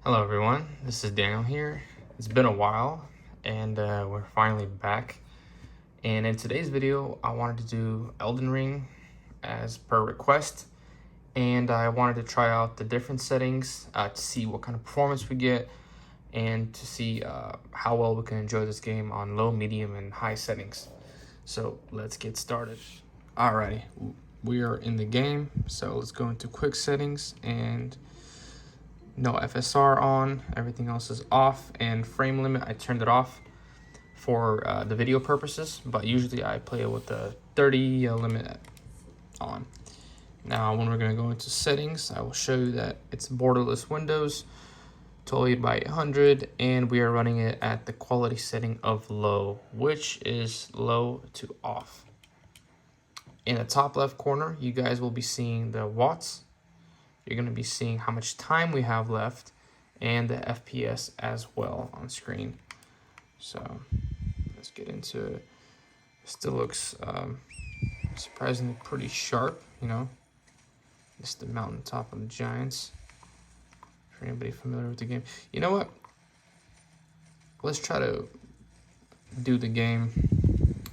Hello everyone, this is Daniel here. It's been a while and we're finally back. And in today's video, I wanted to do Elden Ring as per request. And I wanted to try out the different settings to see what kind of performance we get and to see how well we can enjoy this game on low, medium, and high settings. So let's get started. Alrighty, we are in the game. So let's go into quick settings and no FSR on, everything else is off, and frame limit I turned it off for the video purposes, but usually I play it with the 30 limit on. Now when we're going to go into settings, I will show you that it's borderless windows, 1280 by 800, and we are running it at the quality setting of low, which is low to off. In the top left corner, you guys will be seeing the watts. You're going to be seeing how much time we have left and the FPS as well on screen. So let's get into it. Still looks surprisingly pretty sharp, you know. It's the mountaintop of the giants. For anybody familiar with the game. You know what? Let's try to do the game.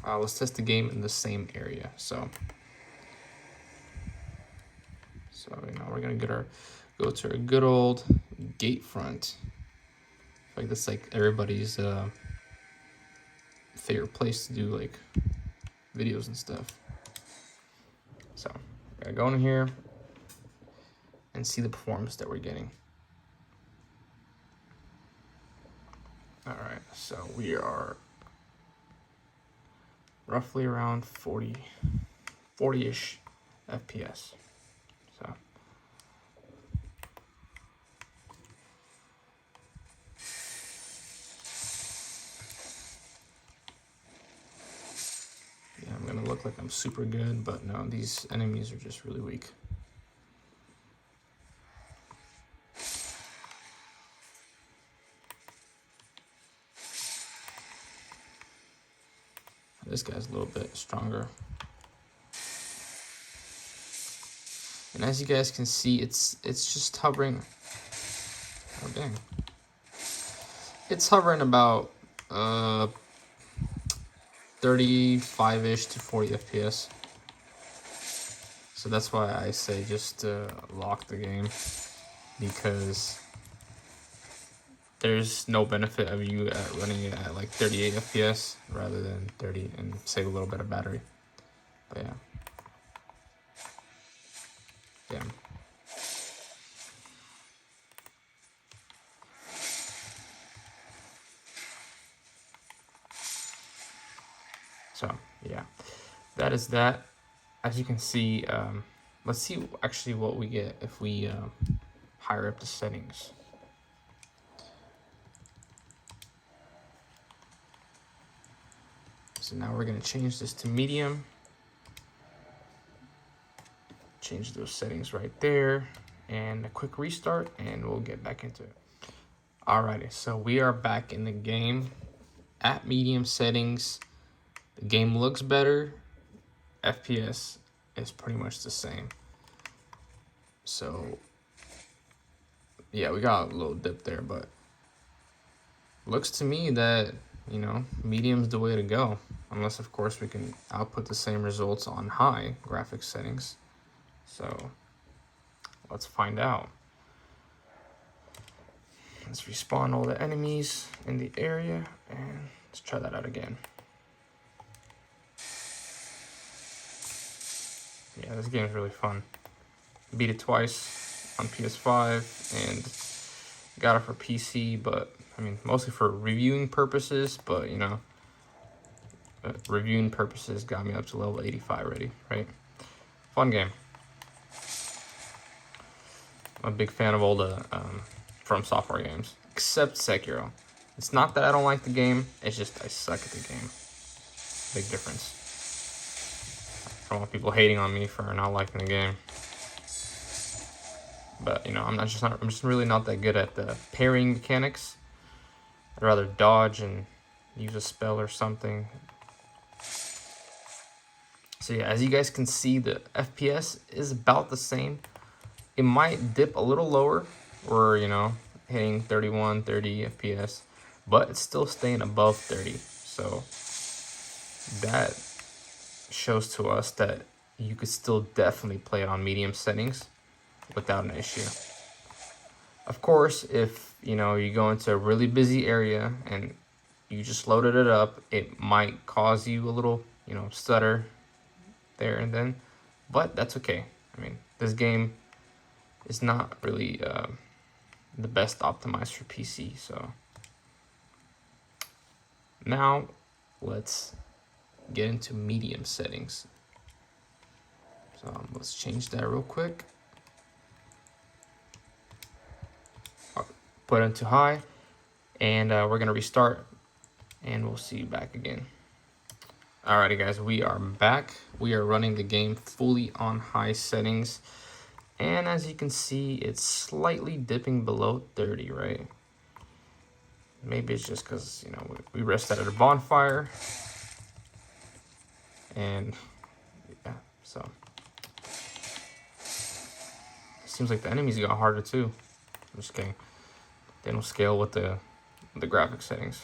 Let's test the game in the same area. So you know, we're gonna go to our good old gate front. I feel like that's like everybody's favorite place to do like videos and stuff. So gotta go in here and see the performance that we're getting. All right, so we are roughly around 40-ish FPS. So yeah, I'm gonna look like I'm super good, but no, these enemies are just really weak. This guy's a little bit stronger. And as you guys can see, it's just hovering. Oh dang! It's hovering about 35-ish to 40 FPS. So that's why I say just lock the game, because there's no benefit of you running it at like 38 FPS rather than 30 and save a little bit of battery. But yeah. Damn. So yeah, that is that. As you can see, let's see actually what we get if we higher up the settings. So now we're gonna change this to medium. Change those settings right there, and a quick restart, and we'll get back into it. Alrighty, so we are back in the game at medium settings. The game looks better. FPS is pretty much the same. So yeah, we got a little dip there, but looks to me that, you know, medium's the way to go. Unless of course we can output the same results on high graphics settings. So let's find out. Let's respawn all the enemies in the area, and let's try that out again. Yeah, this game is really fun. Beat it twice on PS5 and got it for PC, but I mean, mostly for reviewing purposes, but you know, reviewing purposes got me up to level 85 already, right? Fun game. I'm a big fan of all the From Software games, except Sekiro. It's not that I don't like the game, it's just I suck at the game. Big difference. I don't want people hating on me for not liking the game. But you know, I'm just really not that good at the parrying mechanics. I'd rather dodge and use a spell or something. So yeah, as you guys can see, the FPS is about the same. It might dip a little lower, or you know, hitting 31, 30 FPS, but it's still staying above 30. So that shows to us that you could still definitely play it on medium settings without an issue. Of course, if you go into a really busy area and you just loaded it up, it might cause you a little stutter there and then, but that's okay. I mean, this game is not really the best optimized for PC. So now let's get into medium settings. So let's change that real quick. Put it into high, and we're gonna restart, and we'll see you back again. Alrighty guys, we are back. We are running the game fully on high settings, and as you can see, it's slightly dipping below 30, right? Maybe it's just because we rested at a bonfire, and yeah, so it seems like the enemies got harder too. I'm just kidding. They don't scale with the graphic settings.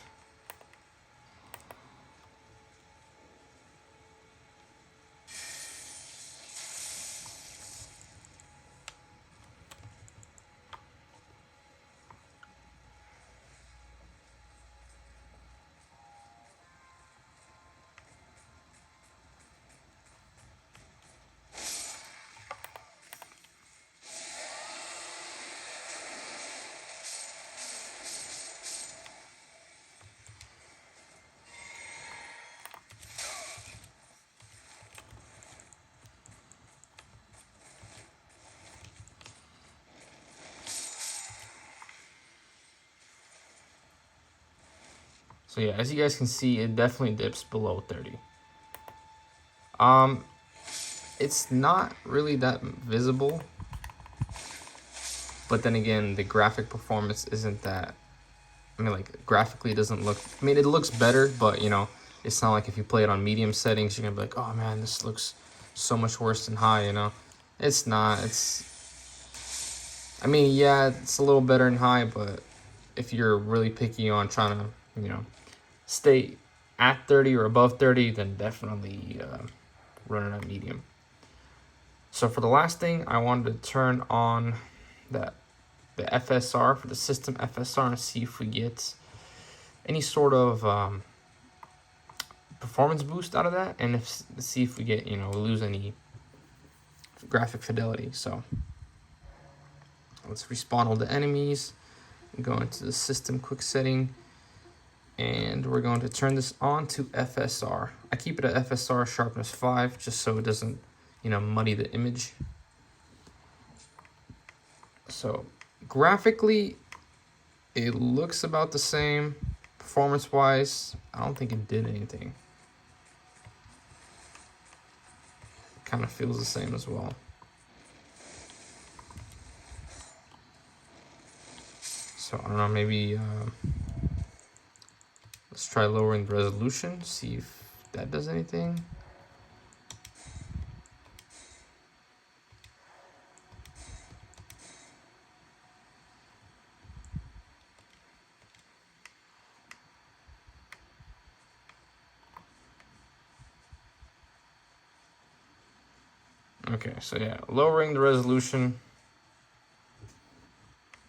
So yeah, as you guys can see, it definitely dips below 30. It's not really that visible, but then again, the graphic performance isn't that. I mean, like, graphically it doesn't look. I mean, it looks better, but it's not like if you play it on medium settings, you're gonna be like, oh man, this looks so much worse than high. It's not. I mean, yeah, it's a little better in high, but if you're really picky on trying to, stay at 30 or above 30, then definitely run it at medium. So for the last thing, I wanted to turn on the FSR, for the system FSR, and see if we get any sort of performance boost out of that, and see if we get, lose any graphic fidelity. So let's respawn all the enemies, go into the system quick setting, and we're going to turn this on to FSR. I keep it at FSR sharpness 5 just so it doesn't, muddy the image. So graphically, it looks about the same. Performance wise, I don't think it did anything. Kind of feels the same as well. So I don't know, maybe let's try lowering the resolution, see if that does anything. Okay, so yeah, lowering the resolution.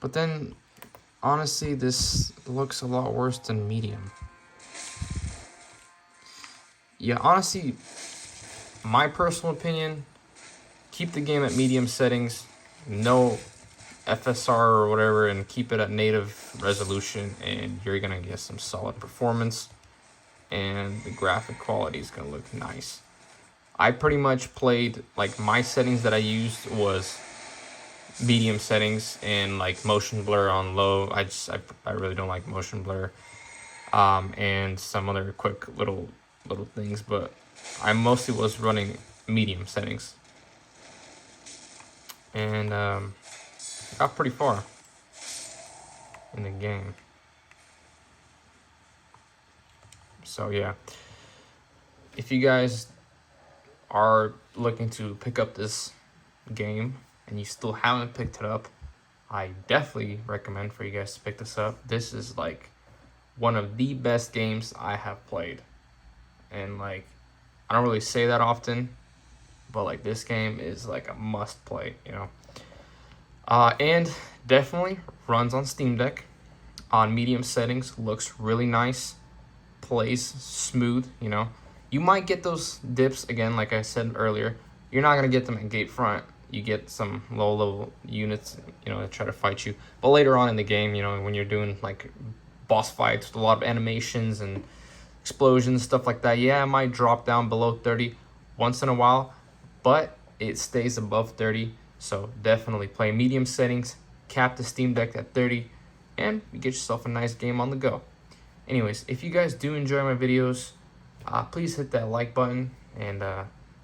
But then, honestly, this looks a lot worse than medium. Yeah, honestly, my personal opinion, keep the game at medium settings, no FSR or whatever, and keep it at native resolution, and you're gonna get some solid performance, and the graphic quality is gonna look nice. I pretty much played, like, my settings that I used was medium settings and like motion blur on low. I really don't like motion blur, and some other quick little things, but I mostly was running medium settings, and got pretty far in the game. So yeah, if you guys are looking to pick up this game and you still haven't picked it up, I definitely recommend for you guys to pick this up. This is like one of the best games I have played. And like, I don't really say that often, but like this game is like a must play, you know. And definitely runs on Steam Deck on medium settings, looks really nice, plays smooth, you know. You might get those dips again, like I said earlier. You're not gonna get them at gate front. You get some low level units, you know, that try to fight you. But later on in the game, you know, when you're doing like boss fights with a lot of animations and explosions, stuff like that, yeah, it might drop down below 30 once in a while, but it stays above 30. So definitely play medium settings, cap the Steam Deck at 30, and you get yourself a nice game on the go. Anyways, if you guys do enjoy my videos, please hit that like button and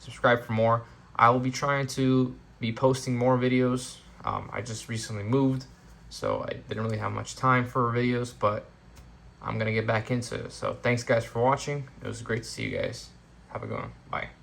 subscribe for more. I will be trying to be posting more videos. I just recently moved, so I didn't really have much time for videos, but I'm going to get back into it. So thanks guys for watching. It was great to see you guys. Have a good one. Bye.